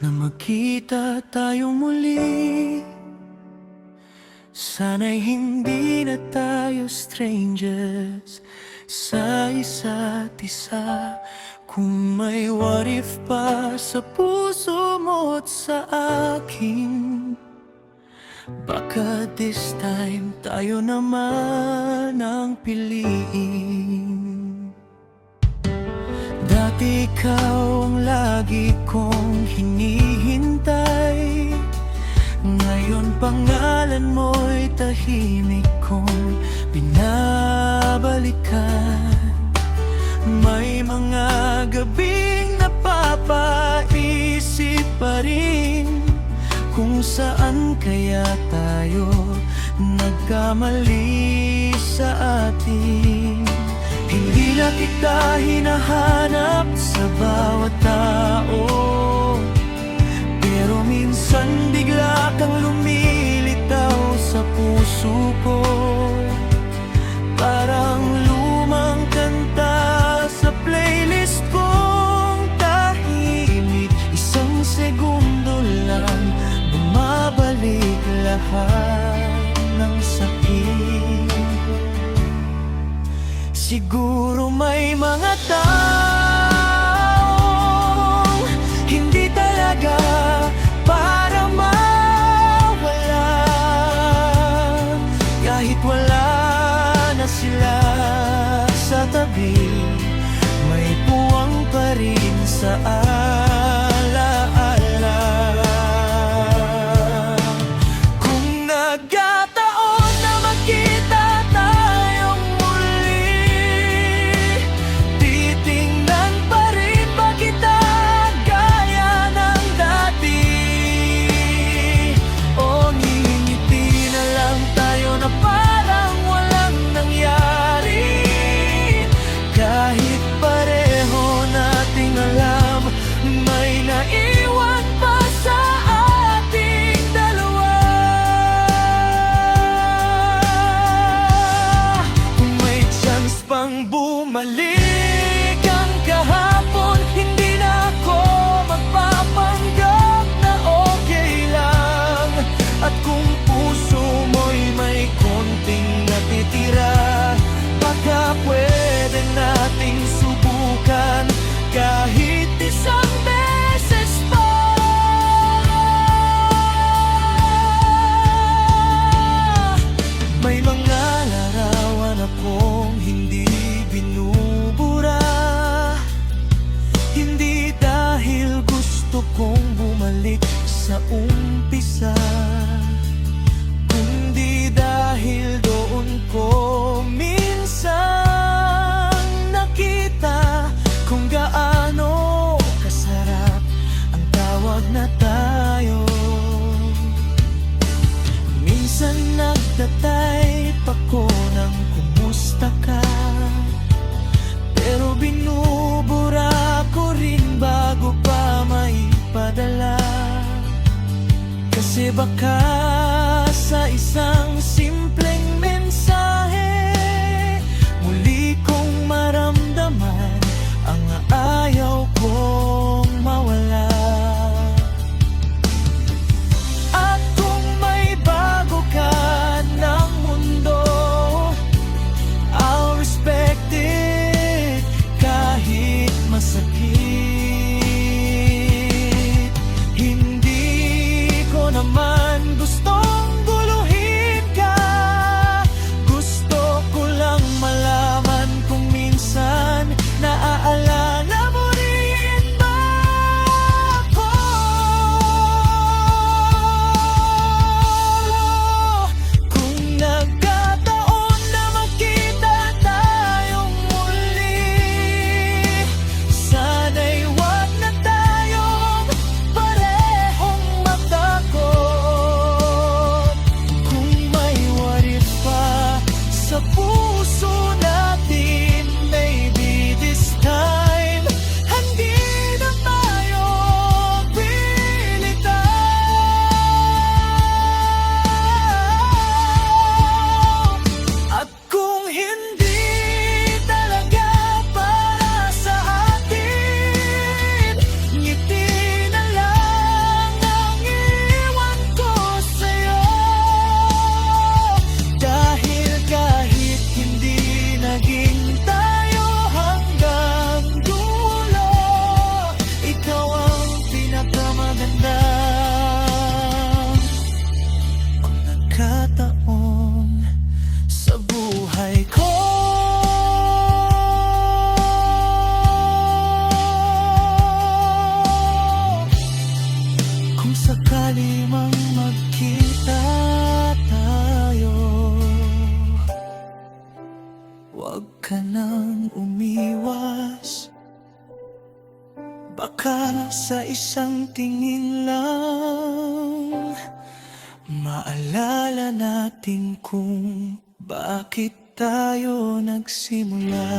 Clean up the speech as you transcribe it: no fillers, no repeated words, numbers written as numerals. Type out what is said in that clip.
na magkita tayo muli. Sana'y hindi na tayo strangers sa isa't isa. Kung may what if pa sa puso mo at sa akin, baka this time tayo naman ang piliin. Dati ikaw ang lagi kong hinihintay, ngayon pangalan mo'y tahimik kong binabalikan. May mga gabing napapaisip pa rin kung saan kaya tayo nagkamali sa atin. Hindi na kita hinahanap sa bawat tao, pero minsan bigla kang lumilitaw sa puso ko. Parang lumang kanta sa playlist kong tahimik, isang segundo lang bumabalik lahat ng sakit. Siguro may mga taong hindi talaga para mawala, kahit wala na sila sa tabi, may puwang pa rin sa alaala. Kung nagkataon na magkita tayong muli, titingnan pa rin ba kita gaya ng dati? O ngingiti na lang tayo na parang walang nangyari, kahit pareho nating alam may naiwan pa sa ating dalawa. Kung may chance pang bumalik ang kahapon, hindi na ako magpapanggap na okay lang. At kung puso mo'y may konting natitira, baka pwede nating subukan kahit isang beses pa. May mga larawan akong hindi binubura, hindi dahil gusto kong bumalik sa umpisa, kundi dahil doon ko minsan nakita kung gaano kasarap ang tawag na tayo. Minsan nagtatype ako ng kumusta ka, pero binubura ko rin bago pa maipadala. Kasi baka sa isang simpleng mensahe muli kong maramdaman ang ayaw kong mawala. At kung may bago ka ng mundo, I'll respect it kahit masakit. Hindi ko naman gustong guluhin ka, sakali mang magkita tayo, huwag ka nang umiwas. Baka sa isang tingin lang maalala natin kung bakit tayo nagsimula.